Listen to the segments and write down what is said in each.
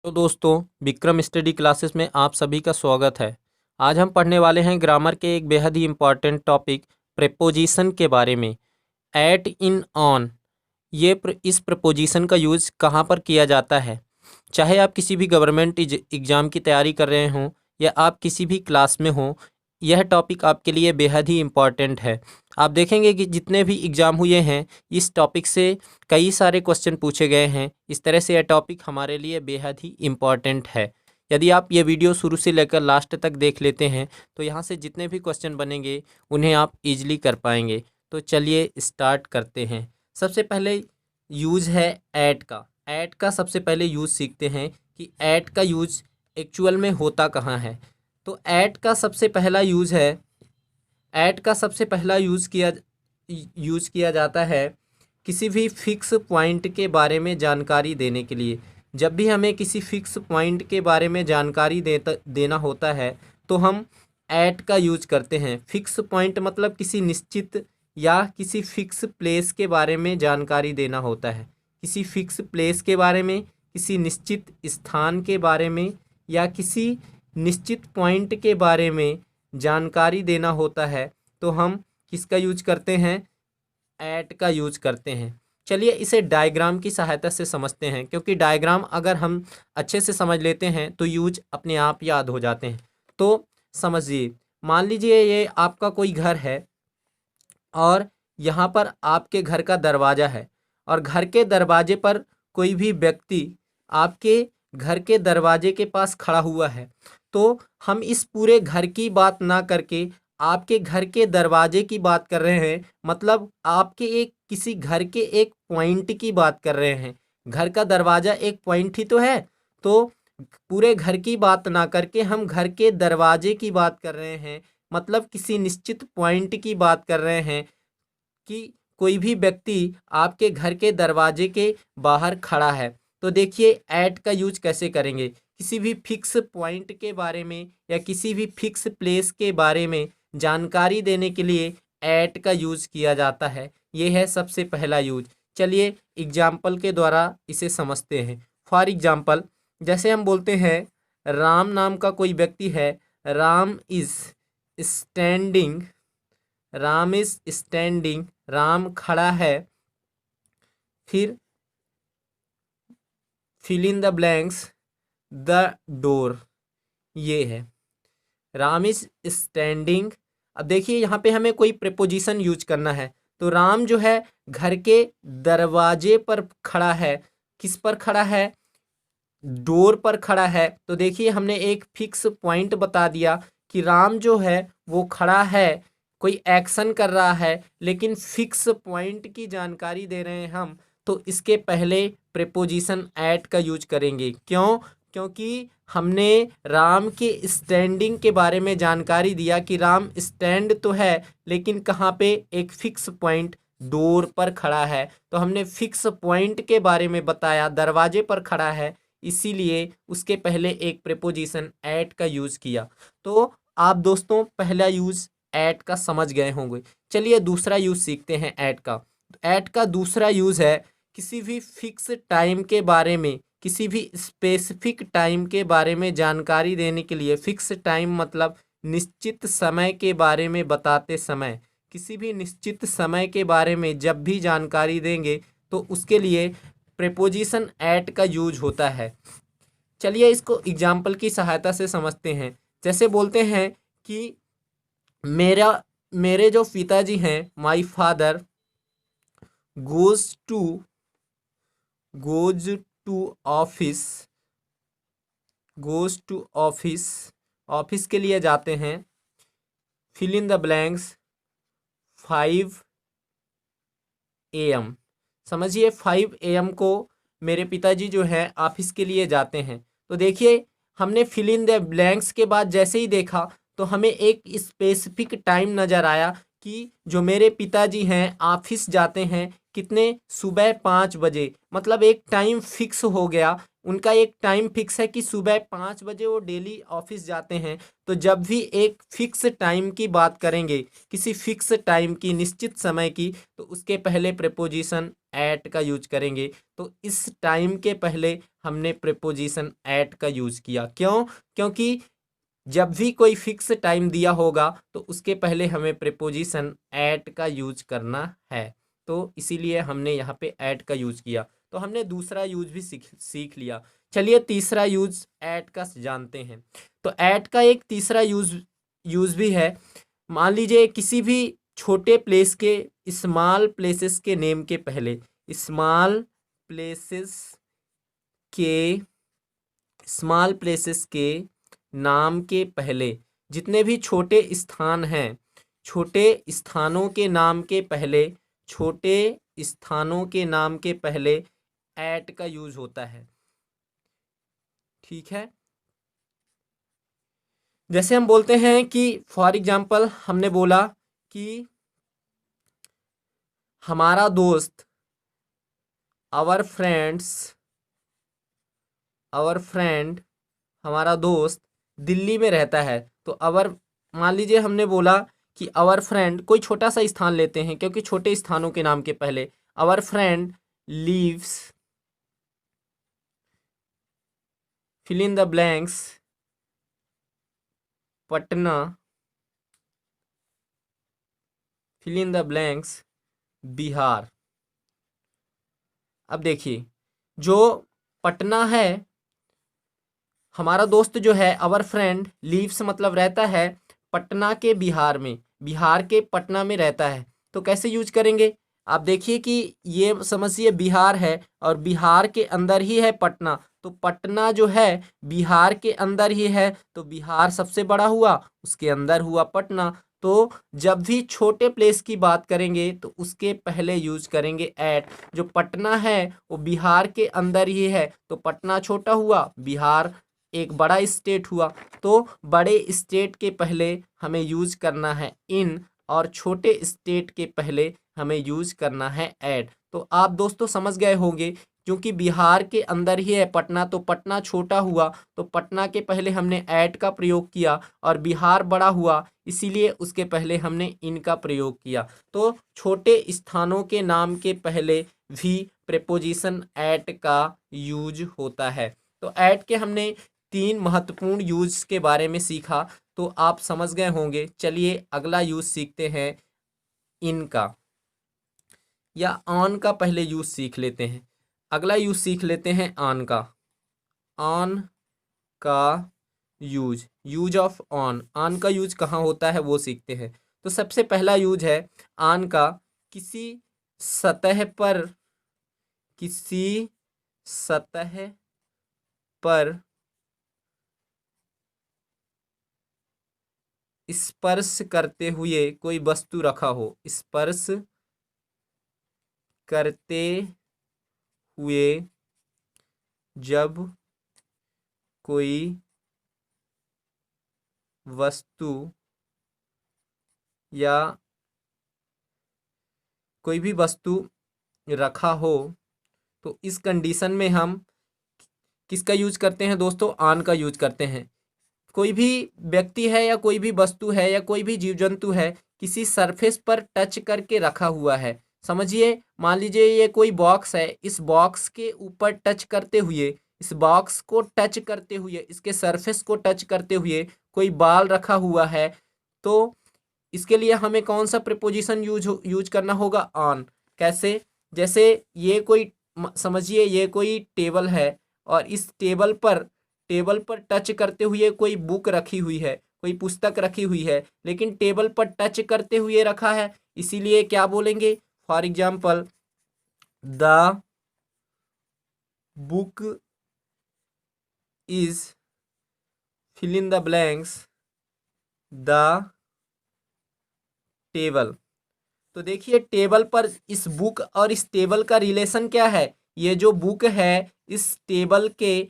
तो दोस्तों, Vikram study classes में आप सभी का स्वागत है। आज हम पढ़ने वाले हैं ग्रामर के एक बेहद ही इम्पॉर्टेंट टॉपिक प्रेपोजिशन के बारे में। एट, इन, ऑन, इस प्रपोजिशन का यूज़ कहाँ पर किया जाता है। चाहे आप किसी भी गवर्नमेंट एग्ज़ाम की तैयारी कर रहे हों या आप किसी भी क्लास में हों, यह टॉपिक आपके लिए बेहद ही इम्पॉर्टेंट है। आप देखेंगे कि जितने भी एग्ज़ाम हुए हैं, इस टॉपिक से कई सारे क्वेश्चन पूछे गए हैं। इस तरह से यह टॉपिक हमारे लिए बेहद ही इम्पॉर्टेंट है। यदि आप ये वीडियो शुरू से लेकर लास्ट तक देख लेते हैं तो यहाँ से जितने भी क्वेश्चन बनेंगे उन्हें आप इजीली कर पाएंगे। तो चलिए स्टार्ट करते हैं। सबसे पहले यूज़ है ऐट का। ऐट का सबसे पहले यूज़ सीखते हैं कि ऐट का यूज़ एक्चुअल में होता कहाँ है। तो ऐट का सबसे पहला यूज़ है, ऐट का सबसे पहला यूज़ किया जाता है किसी भी फिक्स पॉइंट के बारे में जानकारी देने के लिए। जब भी हमें किसी फिक्स पॉइंट के बारे में जानकारी देना होता है तो हम ऐट का यूज करते हैं। फिक्स पॉइंट मतलब किसी निश्चित या किसी फिक्स प्लेस के बारे में जानकारी देना होता है। किसी फिक्स प्लेस के बारे में, किसी निश्चित स्थान के बारे में या किसी निश्चित पॉइंट के बारे में जानकारी देना होता है तो हम किसका यूज करते हैं, ऐट का यूज करते हैं। चलिए इसे डायग्राम की सहायता से समझते हैं, क्योंकि डायग्राम अगर हम अच्छे से समझ लेते हैं तो यूज अपने आप याद हो जाते हैं। तो समझिए, मान लीजिए ये आपका कोई घर है और यहाँ पर आपके घर का दरवाज़ा है और घर के दरवाजे पर कोई भी व्यक्ति आपके घर के दरवाजे के पास खड़ा हुआ है। तो हम इस पूरे घर की बात ना करके आपके घर के दरवाजे की बात कर रहे हैं, मतलब आपके एक किसी घर के एक पॉइंट की बात कर रहे हैं। घर का दरवाज़ा एक पॉइंट ही तो है। तो पूरे घर की बात ना करके हम घर के दरवाजे की बात कर रहे हैं, मतलब किसी निश्चित पॉइंट की बात कर रहे हैं कि कोई भी व्यक्ति आपके घर के दरवाजे के बाहर खड़ा है। तो देखिए ऐट का यूज कैसे करेंगे। किसी भी फिक्स पॉइंट के बारे में या किसी भी फिक्स प्लेस के बारे में जानकारी देने के लिए ऐट का यूज किया जाता है। ये है सबसे पहला यूज। चलिए एग्जाम्पल के द्वारा इसे समझते हैं। फॉर एग्जाम्पल, जैसे हम बोलते हैं राम नाम का कोई व्यक्ति है। Ram is standing, Ram is standing, Ram खड़ा है। फिर fill in the blanks, the door, ये है राम इज स्टैंडिंग। अब देखिए यहाँ पे हमें कोई प्रेपोजिशन यूज करना है। तो राम जो है घर के दरवाजे पर खड़ा है। किस पर खड़ा है, डोर पर खड़ा है। तो देखिए हमने एक फिक्स पॉइंट बता दिया कि राम जो है वो खड़ा है, कोई एक्शन कर रहा है, लेकिन फिक्स पॉइंट की जानकारी दे रहे हैं हम। तो इसके पहले प्रेपोजिशन एट का यूज करेंगे। क्यों? क्योंकि हमने राम के स्टैंडिंग के बारे में जानकारी दिया कि राम स्टैंड तो है, लेकिन कहाँ पे, एक फिक्स पॉइंट डोर पर खड़ा है। तो हमने फिक्स पॉइंट के बारे में बताया, दरवाजे पर खड़ा है, इसीलिए उसके पहले एक प्रेपोजिशन एट का यूज किया। तो आप दोस्तों पहला यूज एट का समझ गए होंगे। चलिए दूसरा यूज सीखते हैं एट का। एट का दूसरा यूज है किसी भी फिक्स टाइम के बारे में, किसी भी स्पेसिफिक टाइम के बारे में जानकारी देने के लिए। फिक्स टाइम मतलब निश्चित समय के बारे में बताते समय, किसी भी निश्चित समय के बारे में जब भी जानकारी देंगे तो उसके लिए प्रेपोजिशन एट का यूज होता है। चलिए इसको एग्जाम्पल की सहायता से समझते हैं। जैसे बोलते हैं कि मेरे जो पिताजी हैं, my father goes to office, goes to office, office के लिए जाते हैं। Fill in the blanks, 5 AM। समझिए 5 AM को मेरे पिताजी जो है ऑफिस के लिए जाते हैं। तो देखिए हमने फिल इन द ब्लैंक्स के बाद जैसे ही देखा तो हमें एक स्पेसिफिक टाइम नज़र आया कि जो मेरे पिताजी हैं ऑफिस जाते हैं कितने, सुबह 5 बजे। मतलब एक टाइम फिक्स हो गया, उनका एक टाइम फिक्स है कि सुबह 5 बजे वो डेली ऑफिस जाते हैं। तो जब भी एक फिक्स टाइम की बात करेंगे, किसी फिक्स टाइम की, निश्चित समय की, तो उसके पहले प्रेपोजिशन एट का यूज करेंगे। तो इस टाइम के पहले हमने प्रीपोजिशन एट का यूज किया। क्यों? क्योंकि जब भी कोई फिक्स टाइम दिया होगा तो उसके पहले हमें प्रीपोजिशन एट का यूज करना है। तो इसीलिए हमने यहाँ पे एट का यूज किया। तो हमने दूसरा यूज भी सीख लिया। चलिए तीसरा यूज एट का जानते हैं। तो एट का एक तीसरा यूज भी है। मान लीजिए किसी भी छोटे प्लेस के स्मॉल प्लेसेस के नेम के पहले, स्मॉल प्लेसेस के स्मॉल प्लेसेस के नाम के पहले, जितने भी छोटे स्थान हैं, छोटे स्थानों के नाम के पहले, छोटे स्थानों के नाम के पहले एट का यूज होता है। ठीक है। जैसे हम बोलते हैं कि फॉर एग्जाम्पल हमने बोला कि हमारा दोस्त, आवर फ्रेंड, हमारा दोस्त दिल्ली में रहता है। तो आवर, मान लीजिए हमने बोला कि आवर फ्रेंड, कोई छोटा सा स्थान लेते हैं क्योंकि छोटे स्थानों के नाम के पहले, our friend leaves, fill in the blanks, Patna, fill in the blanks, Bihar. अब देखिए, जो पटना है, हमारा दोस्त जो है आवर फ्रेंड लीव्स मतलब रहता है पटना के बिहार में, बिहार के पटना में रहता है। तो कैसे यूज करेंगे? आप देखिए कि ये समझिए बिहार है और बिहार के अंदर ही है पटना। तो पटना जो है बिहार के अंदर ही है, तो बिहार सबसे बड़ा हुआ, उसके अंदर हुआ पटना। तो जब भी छोटे प्लेस की बात करेंगे तो उसके पहले यूज करेंगे एट। जो पटना है वो बिहार के अंदर ही है, तो पटना छोटा हुआ, बिहार एक बड़ा स्टेट हुआ। तो बड़े स्टेट के पहले हमें यूज करना है इन, और छोटे स्टेट के पहले हमें यूज करना है एट। तो आप दोस्तों समझ गए होंगे, क्योंकि बिहार के अंदर ही है पटना, तो पटना छोटा हुआ, तो पटना के पहले हमने एट का प्रयोग किया, और बिहार बड़ा हुआ इसीलिए उसके पहले हमने इन का प्रयोग किया। तो छोटे स्थानों के नाम के पहले भी प्रीपोजिशन एट का यूज होता है। तो एट के हमने 3 महत्वपूर्ण यूज के बारे में सीखा, तो आप समझ गए होंगे। चलिए अगला यूज सीखते हैं इन का, या ऑन का पहले यूज सीख लेते हैं। अगला यूज सीख लेते हैं ऑन का। ऑन का यूज ऑफ ऑन का यूज कहाँ होता है वो सीखते हैं। तो सबसे पहला यूज है ऑन का, किसी सतह पर, किसी सतह पर स्पर्श करते हुए कोई वस्तु रखा हो, स्पर्श करते हुए जब कोई वस्तु या कोई भी वस्तु रखा हो, तो इस कंडीशन में हम किसका यूज करते हैं दोस्तों? ऑन का यूज करते हैं। कोई भी व्यक्ति है या कोई भी वस्तु है या कोई भी जीव जंतु है, किसी सरफेस पर टच करके रखा हुआ है। समझिए, मान लीजिए ये कोई बॉक्स है, इस बॉक्स के ऊपर टच करते हुए, इस बॉक्स को टच करते हुए, इसके सरफेस को टच करते हुए कोई बॉल रखा हुआ है। तो इसके लिए हमें कौन सा प्रीपोजिशन यूज करना होगा? ऑन। कैसे? जैसे ये कोई, समझिए ये कोई टेबल है, और इस टेबल पर टच करते हुए कोई बुक रखी हुई है, कोई पुस्तक रखी हुई है, लेकिन टेबल पर टच करते हुए रखा है, इसीलिए क्या बोलेंगे? For example, the book is, fill in the blanks, the table. तो देखिए टेबल पर इस बुक और इस टेबल का रिलेशन क्या है? ये जो बुक है इस टेबल के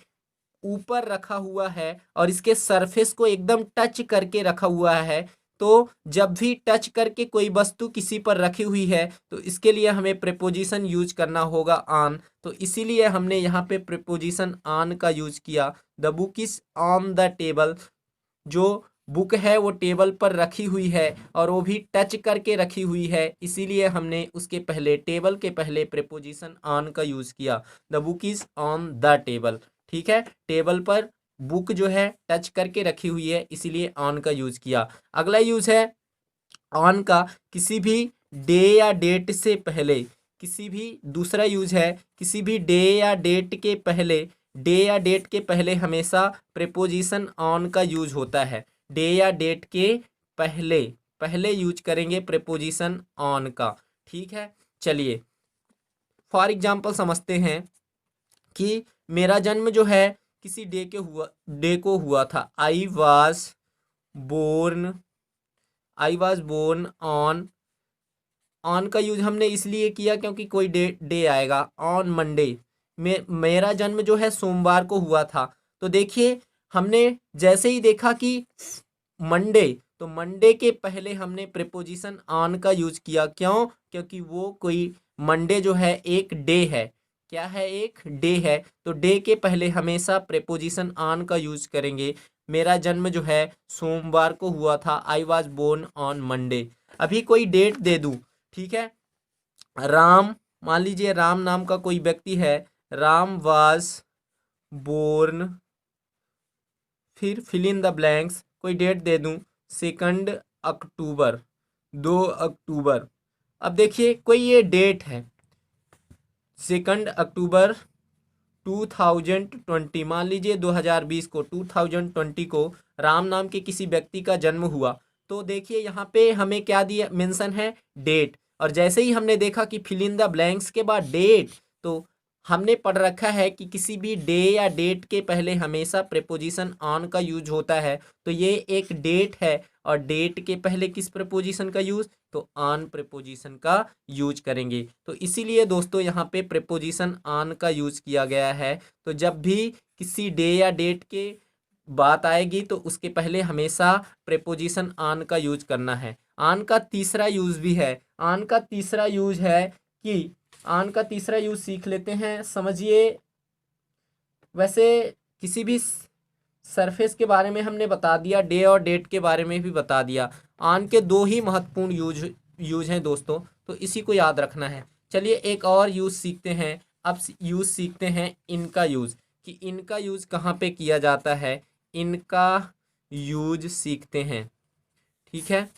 ऊपर रखा हुआ है और इसके सरफेस को एकदम टच करके रखा हुआ है। तो जब भी टच करके कोई वस्तु किसी पर रखी हुई है तो इसके लिए हमें प्रीपोजिशन यूज करना होगा ऑन। तो इसीलिए हमने यहाँ पे प्रीपोजिशन ऑन का यूज किया। The book is on the table, जो बुक है वो टेबल पर रखी हुई है और वो भी टच करके रखी हुई है, इसीलिए हमने उसके पहले, टेबल के पहले प्रीपोजिशन ऑन का यूज़ किया। The book is on the table. ठीक है, टेबल पर बुक जो है टच करके रखी हुई है, इसीलिए ऑन का यूज़ किया। अगला यूज़ है ऑन का किसी भी डे या डेट से पहले। किसी भी दूसरा यूज है किसी भी डे या डेट के पहले। डे या डेट के पहले हमेशा प्रीपोजिशन ऑन का यूज होता है। डे या डेट के पहले पहले यूज करेंगे प्रीपोजिशन ऑन का। ठीक है, चलिए फॉर एग्जाम्पल समझते हैं कि मेरा जन्म जो है किसी डे को हुआ था। I was born on. On का यूज हमने इसलिए किया क्योंकि कोई डे आएगा। ऑन मंडे, मेरा जन्म जो है सोमवार को हुआ था। तो देखिए हमने जैसे ही देखा कि मंडे, तो मंडे के पहले हमने प्रीपोजिशन ऑन का यूज किया। क्यों? क्योंकि वो कोई मंडे जो है एक डे है। क्या है? एक डे है। तो डे के पहले हमेशा प्रीपोजिशन ऑन का यूज करेंगे। मेरा जन्म जो है सोमवार को हुआ था। I was born on Monday. अभी कोई डेट दे दूं, ठीक है। राम, मान लीजिए राम नाम का कोई व्यक्ति है। राम वाज बोर्न, फिर फिल इन द ब्लैंक्स, कोई डेट दे दूं 2 अक्टूबर, 2 अक्टूबर। अब देखिए कोई ये डेट है 2 अक्टूबर 2020। मान लीजिए 2020 को, 2020 को राम नाम के किसी व्यक्ति का जन्म हुआ। तो देखिए यहाँ पे हमें क्या दिया, मेंशन है डेट। और जैसे ही हमने देखा कि फिल इन द ब्लैंक्स के बाद डेट, तो हमने पढ़ रखा है कि किसी भी डे या डेट के पहले हमेशा प्रीपोजिशन ऑन का यूज होता है। तो ये एक डेट है और डेट के पहले किस प्रीपोजिशन का यूज, तो ऑन प्रीपोजिशन का यूज करेंगे। तो इसीलिए दोस्तों यहाँ पे प्रीपोजिशन ऑन का यूज किया गया है। तो जब भी किसी डे या डेट के बात आएगी तो उसके पहले हमेशा प्रीपोजिशन ऑन का यूज करना है। ऑन का तीसरा यूज भी है। ऑन का तीसरा यूज है कि ऑन का तीसरा यूज सीख लेते हैं। समझिए, वैसे किसी भी सरफेस के बारे में हमने बता दिया, डे और डेट के बारे में भी बता दिया। ऑन के 2 ही महत्वपूर्ण यूज हैं दोस्तों, तो इसी को याद रखना है। चलिए एक और यूज सीखते हैं। अब यूज सीखते हैं इनका यूज, कि इनका यूज कहाँ पे किया जाता है। इनका यूज सीखते हैं। ठीक है,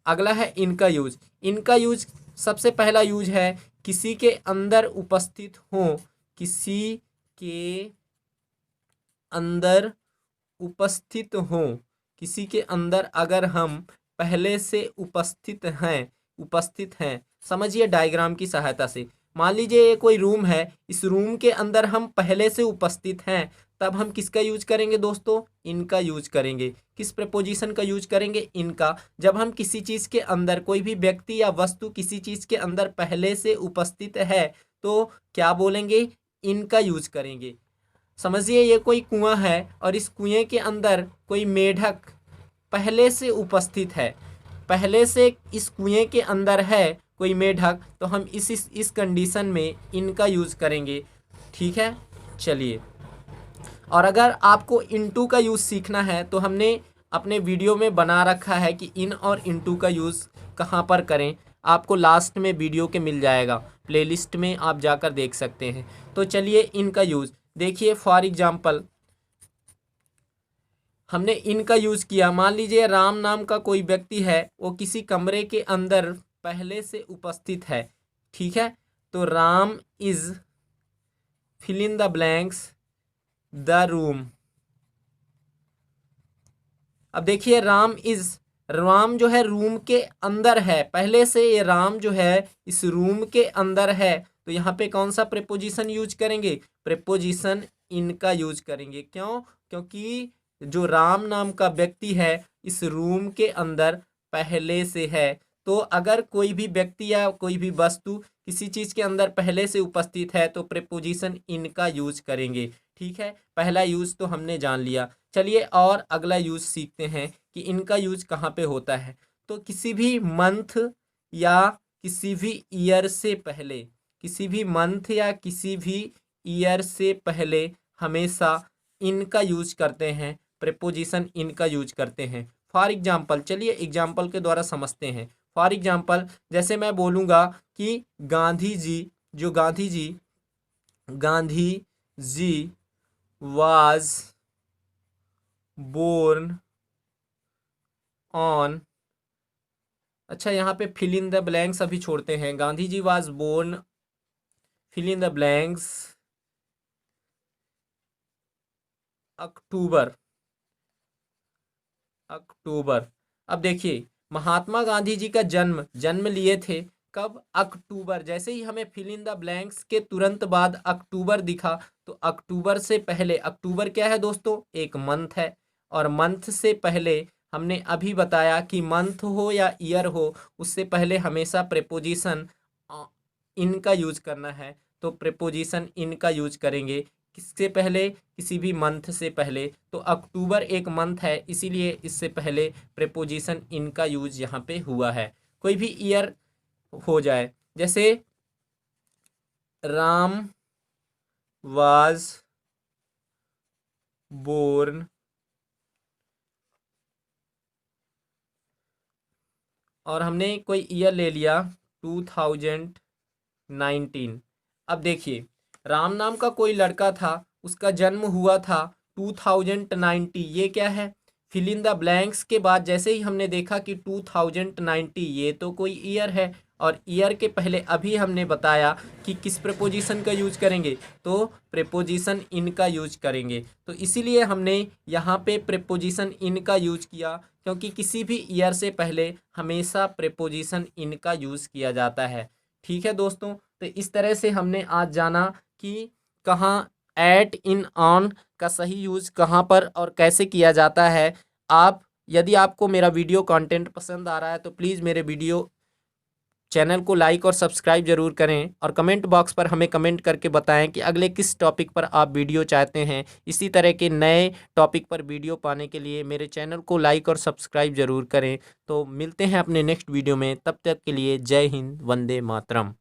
अगला है इनका यूज। इनका यूज सबसे पहला यूज है किसी के अंदर उपस्थित हो। किसी के अंदर उपस्थित हो। किसी के अंदर अगर हम पहले से उपस्थित हैं, समझिए डायग्राम की सहायता से। मान लीजिए ये कोई रूम है, इस रूम के अंदर हम पहले से उपस्थित हैं, तब हम किसका यूज करेंगे दोस्तों, इनका यूज करेंगे। किस प्रपोजिशन का यूज करेंगे, इनका। जब हम किसी चीज के अंदर, कोई भी व्यक्ति या वस्तु किसी चीज के अंदर पहले से उपस्थित है, तो क्या बोलेंगे, इनका यूज करेंगे। समझिए ये कोई कुआं है और इस कुएं के अंदर कोई मेढक पहले से उपस्थित है, पहले से इस कुएं के अंदर है कोई मेढक, तो हम इस कंडीशन में इनका यूज करेंगे। ठीक है, चलिए। और अगर आपको इनटू का यूज सीखना है तो हमने अपने वीडियो में बना रखा है कि इन और इनटू का यूज कहाँ पर करें। आपको लास्ट में वीडियो के मिल जाएगा, प्लेलिस्ट में आप जाकर देख सकते हैं। तो चलिए इनका यूज देखिए। फॉर एग्जाम्पल हमने इनका यूज किया। मान लीजिए राम नाम का कोई व्यक्ति है, वो किसी कमरे के अंदर पहले से उपस्थित है। ठीक है, तो Ram is fill in the blanks the room. अब देखिए राम जो है रूम के अंदर है, पहले से ये राम जो है इस रूम के अंदर है। तो यहाँ पे कौन सा प्रीपोजिशन यूज करेंगे, प्रीपोजिशन इनका यूज करेंगे। क्यों? क्योंकि जो राम नाम का व्यक्ति है इस रूम के अंदर पहले से है। तो अगर कोई भी व्यक्ति या कोई भी वस्तु किसी चीज के अंदर पहले से उपस्थित है तो प्रीपोजिशन इनका यूज करेंगे। ठीक है, पहला यूज तो हमने जान लिया। चलिए और अगला यूज सीखते हैं कि इनका यूज कहाँ पे होता है। तो किसी भी मंथ या किसी भी ईयर से पहले, किसी भी मंथ या किसी भी ईयर से पहले हमेशा इनका यूज करते हैं, प्रीपोजिशन इनका यूज करते हैं। फॉर एग्जाम्पल, चलिए एग्जाम्पल के द्वारा समझते हैं। फॉर एग्जाम्पल, जैसे मैं बोलूँगा कि Gandhi ji was born on, अच्छा यहाँ पे फिल इन द ब्लैंक्स अभी छोड़ते हैं। Gandhi ji was born, fill in the blanks, October. अब देखिए, महात्मा गांधी जी का जन्म लिए थे कब? अक्टूबर। जैसे ही हमें फिल इन द ब्लैंक्स के तुरंत बाद अक्टूबर दिखा, तो अक्टूबर से पहले, अक्टूबर क्या है दोस्तों? एक मंथ है। और मंथ से पहले हमने अभी बताया कि मंथ हो या ईयर हो, उससे पहले हमेशा प्रेपोजिशन इन का यूज करना है। तो प्रेपोजिशन इन का यूज करेंगे किससे पहले? किसी भी मंथ से पहले। तो अक्टूबर एक मंथ है, इसीलिए इससे पहले प्रेपोजिशन इन का यूज यहाँ पे हुआ है। कोई भी ईयर हो जाए, जैसे राम वाज बोर्न और हमने कोई ईयर ले लिया 2019। अब देखिए, राम नाम का कोई लड़का था, उसका जन्म हुआ था 2090। ये क्या है? फिल इन द ब्लैंक्स के बाद जैसे ही हमने देखा कि 2090, ये तो कोई ईयर है। और ईयर के पहले अभी हमने बताया कि किस प्रेपोजिशन का यूज करेंगे? तो प्रेपोजिशन इन का यूज करेंगे। तो इसीलिए हमने यहाँ पे प्रेपोजिशन इन का यूज किया, क्योंकि किसी भी ईयर से पहले हमेशा प्रेपोजिशन इन का यूज किया जाता है। ठीक है दोस्तों, तो इस तरह से हमने आज जाना कि कहाँ एट, इन, ऑन का सही यूज कहाँ पर और कैसे किया जाता है। यदि आपको मेरा वीडियो कंटेंट पसंद आ रहा है तो प्लीज़ मेरे वीडियो चैनल को लाइक और सब्सक्राइब जरूर करें, और कमेंट बॉक्स पर हमें कमेंट करके बताएं कि अगले किस टॉपिक पर आप वीडियो चाहते हैं। इसी तरह के नए टॉपिक पर वीडियो पाने के लिए मेरे चैनल को लाइक और सब्सक्राइब जरूर करें। तो मिलते हैं अपने नेक्स्ट वीडियो में, तब तक के लिए जय हिंद, वंदे मातरम।